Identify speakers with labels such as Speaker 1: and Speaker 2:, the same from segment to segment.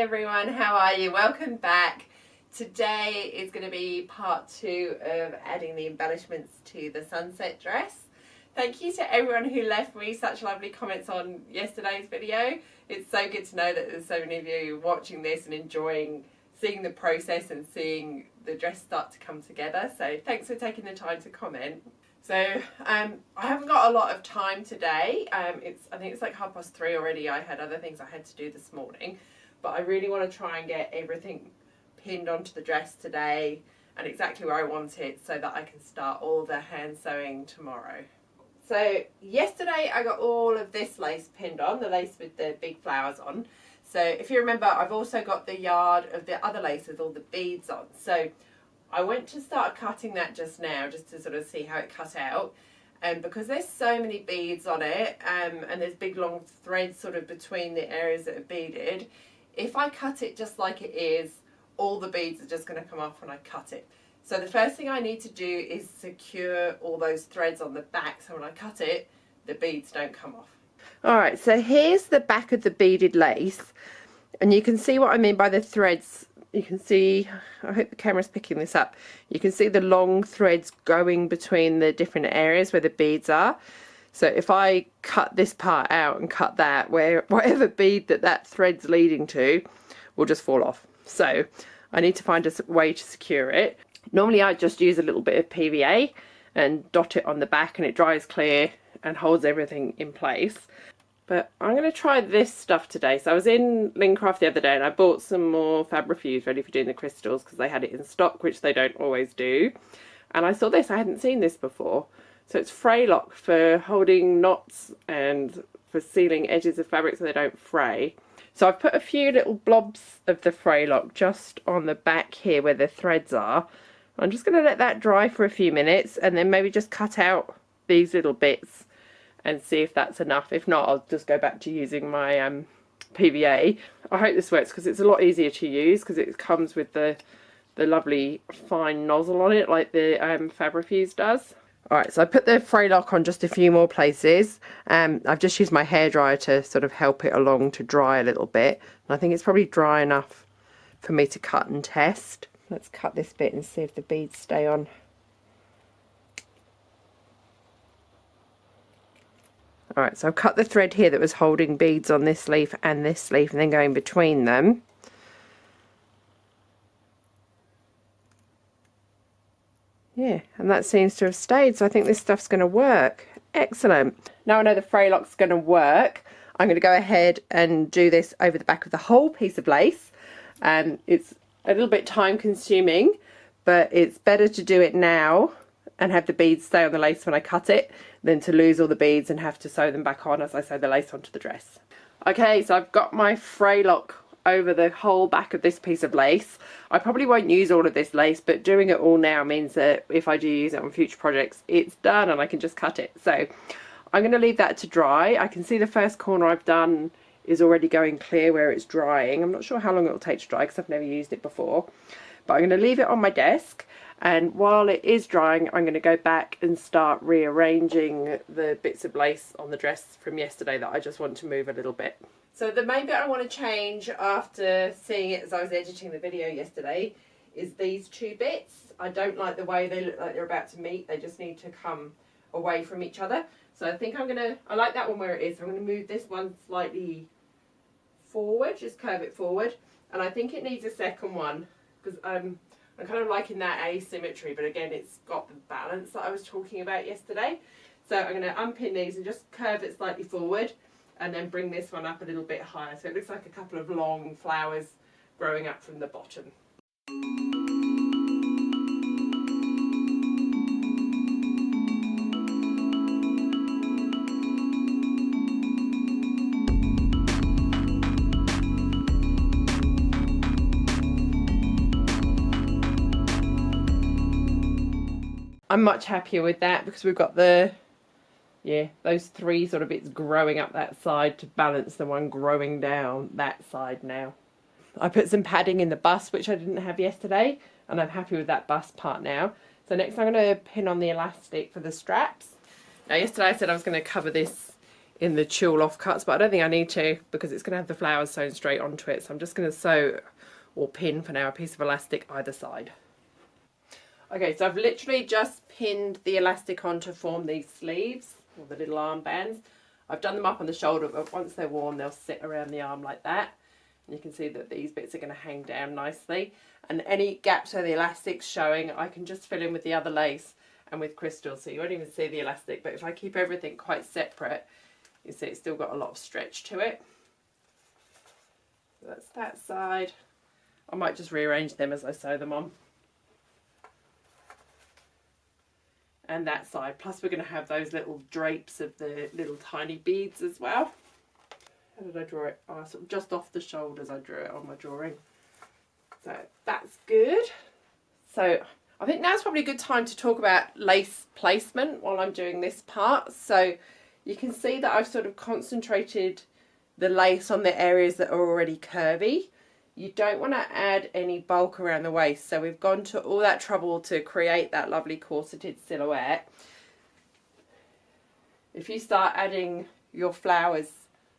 Speaker 1: everyone, how are you? Welcome back. Today is going to be part 2 of adding the embellishments to the sunset dress. Thank you to everyone who left me such lovely comments on yesterday's video. It's so good to know that there's so many of you watching this and enjoying seeing the process and seeing the dress start to come together. So thanks for taking the time to comment. So I haven't got a lot of time today. I think it's like 3:30 already. I had other things I had to do this morning, but I really want to try and get everything pinned onto the dress today and exactly where I want it so that I can start all the hand sewing tomorrow. So yesterday I got all of this lace pinned on, the lace with the big flowers on. So if you remember, I've also got the yard of the other lace with all the beads on. So I went to start cutting that just now, just to sort of see how it cut out. And because there's so many beads on it, and there's big long threads sort of between the areas that are beaded, if I cut it just like it is, all the beads are just going to come off when I cut it. So the first thing I need to do is secure all those threads on the back, so when I cut it, the beads don't come off. Alright, so here's the back of the beaded lace, and you can see what I mean by the threads. You can see, I hope the camera's picking this up, you can see the long threads going between the different areas where the beads are. So if I cut this part out and cut that, whatever bead that thread's leading to will just fall off. So I need to find a way to secure it. Normally I just use a little bit of PVA and dot it on the back and it dries clear and holds everything in place. But I'm going to try this stuff today. So I was in Lincraft the other day and I bought some more Fabrifuse ready for doing the crystals because they had it in stock, which they don't always do. And I saw this, I hadn't seen this before. So it's Fray Lock for holding knots and for sealing edges of fabric so they don't fray. So I've put a few little blobs of the Fray Lock just on the back here where the threads are. I'm just going to let that dry for a few minutes and then maybe just cut out these little bits and see if that's enough. If not, I'll just go back to using my PVA. I hope this works because it's a lot easier to use because it comes with the lovely fine nozzle on it like the Fabrifuse does. Alright, so I put the Fray Lock on just a few more places. I've just used my hairdryer to sort of help it along to dry a little bit. And I think it's probably dry enough for me to cut and test. Let's cut this bit and see if the beads stay on. Alright, so I've cut the thread here that was holding beads on this leaf and then going between them. Yeah, and that seems to have stayed, so I think this stuff's going to work. Excellent. Now I know the Fray Lock's going to work, I'm going to go ahead and do this over the back of the whole piece of lace. It's a little bit time consuming, but it's better to do it now and have the beads stay on the lace when I cut it than to lose all the beads and have to sew them back on as I sew the lace onto the dress. Okay, so I've got my Fray Lock over the whole back of this piece of lace. I probably won't use all of this lace, but doing it all now means that if I do use it on future projects, it's done and I can just cut it. So I'm going to leave that to dry. I can see the first corner I've done is already going clear where it's drying. I'm not sure how long it will take to dry because I've never used it before. But I'm going to leave it on my desk, and while it is drying I'm going to go back and start rearranging the bits of lace on the dress from yesterday that I just want to move a little bit. So the main bit I want to change after seeing it as I was editing the video yesterday is these two bits. I don't like the way they look like they're about to meet. They just need to come away from each other. So I think I like that one where it is. So I'm going to move this one slightly forward, just curve it forward. And I think it needs a second one because I'm kind of liking that asymmetry, but again it's got the balance that I was talking about yesterday. So I'm going to unpin these and just curve it slightly forward and then bring this one up a little bit higher so it looks like a couple of long flowers growing up from the bottom. I'm much happier with that because we've got those three sort of bits growing up that side to balance the one growing down that side now. I put some padding in the bust, which I didn't have yesterday, and I'm happy with that bust part now. So next I'm going to pin on the elastic for the straps. Now yesterday I said I was going to cover this
Speaker 2: in the tulle offcuts, but I don't think I need to because it's going to have the flowers sewn straight onto it. So I'm just going to sew or pin for now a piece of elastic either side. Okay, so I've literally just pinned the elastic on to form these sleeves, or the little armbands. I've done them up on the shoulder, but once they're worn, they'll sit around the arm like that. And you can see that these bits are going to hang down nicely. And any gaps where the elastic's showing, I can just fill in with the other lace and with crystals, so you won't even see the elastic. But if I keep everything quite separate, you see it's still got a lot of stretch to it. So that's that side. I might just rearrange them as I sew them on. And that side. Plus we're going to have those little drapes of the little tiny beads as well. How did I draw it? Oh, sort of just off the shoulders I drew it on my drawing. So that's good. So I think now's probably a good time to talk about lace placement while I'm doing this part. So you can see that I've sort of concentrated the lace on the areas that are already curvy. You don't want to add any bulk around the waist. So we've gone to all that trouble to create that lovely corseted silhouette. If you start adding your flowers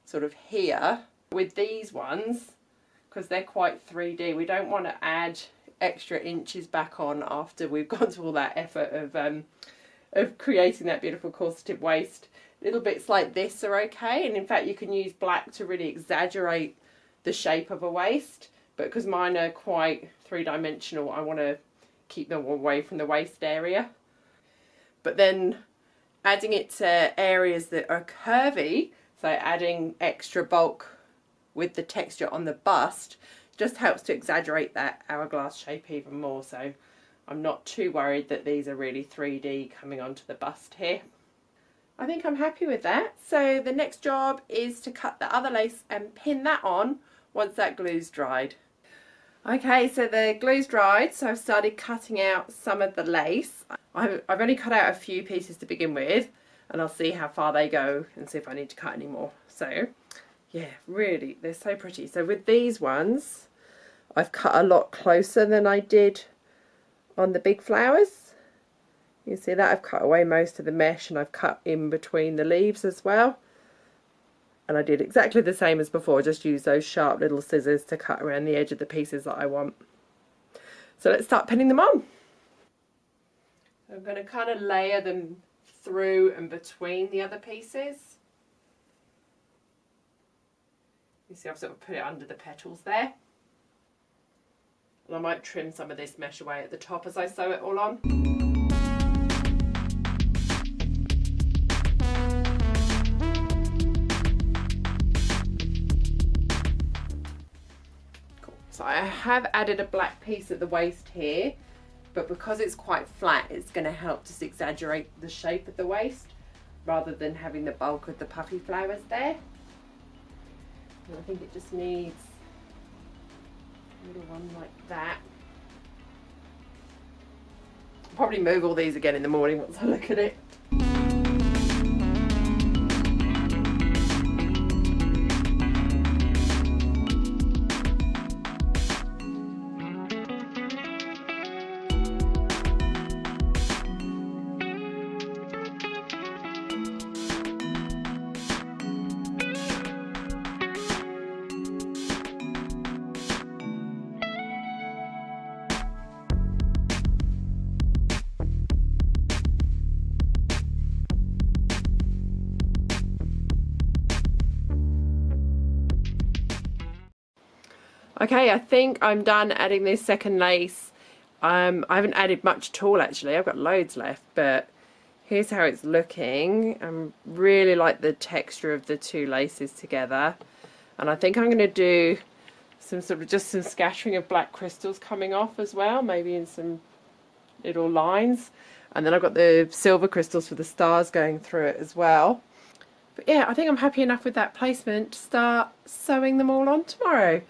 Speaker 2: sort of here, with these ones, because they're quite 3D, we don't want to add extra inches back on after we've gone to all that effort of creating that beautiful corseted waist. Little bits like this are okay, and in fact you can use black to really exaggerate the shape of a waist, but because mine are quite three-dimensional, I want to keep them away from the waist area. But then adding it to areas that are curvy, so adding extra bulk with the texture on the bust, just helps to exaggerate that hourglass shape even more. So I'm not too worried that these are really 3D coming onto the bust here. I think I'm happy with that. So the next job is to cut the other lace and pin that on once that glue's dried. Okay, so the glue's dried, so I've started cutting out some of the lace. I've only cut out a few pieces to begin with, and I'll see how far they go and see if I need to cut any more. So yeah, really, they're so pretty. So with these ones, I've cut a lot closer than I did on the big flowers. You see that I've cut away most of the mesh, and I've cut in between the leaves as well. And I did exactly the same as before, just use those sharp little scissors to cut around the edge of the pieces that I want. So let's start pinning them on. I'm going to kind of layer them through and between the other pieces. You see I've sort of put it under the petals there. And I might trim some of this mesh away at the top as I sew it all on. So I have added a black piece at the waist here, but because it's quite flat, it's going to help just exaggerate the shape of the waist rather than having the bulk of the puffy flowers there. And I think it just needs a little one like that. I'll probably move all these again in the morning once I look at it. Okay, I think I'm done adding this second lace. I haven't added much at all actually, I've got loads left, but here's how it's looking. I really like the texture of the two laces together, and I think I'm going to do some sort of just some scattering of black crystals coming off as well, maybe in some little lines, and then I've got the silver crystals for the stars going through it as well. But yeah, I think I'm happy enough with that placement to start sewing them all on tomorrow.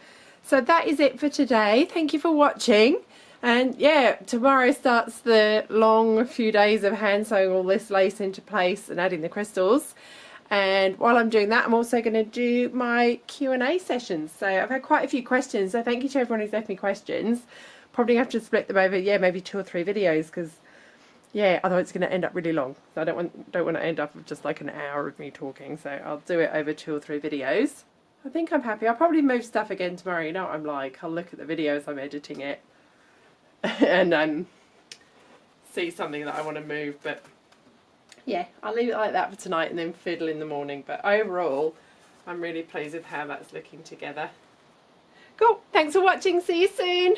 Speaker 2: So that is it for today. Thank you for watching. And yeah, tomorrow starts the long few days of hand sewing all this lace into place and adding the crystals. And while I'm doing that, I'm also going to do my Q&A sessions. So I've had quite a few questions, so thank you to everyone who's left me questions. Probably have to split them over, yeah, maybe 2 or 3 videos, because yeah, otherwise it's going to end up really long. So I don't want to end up with just like an hour of me talking. So I'll do it over 2 or 3 videos. I think I'm happy. I'll probably move stuff again tomorrow. You know what I'm like. I'll look at the video as I'm editing it and see something that I want to move. But yeah, I'll leave it like that for tonight and then fiddle in the morning. But overall, I'm really pleased with how that's looking together. Cool. Thanks for watching. See you soon.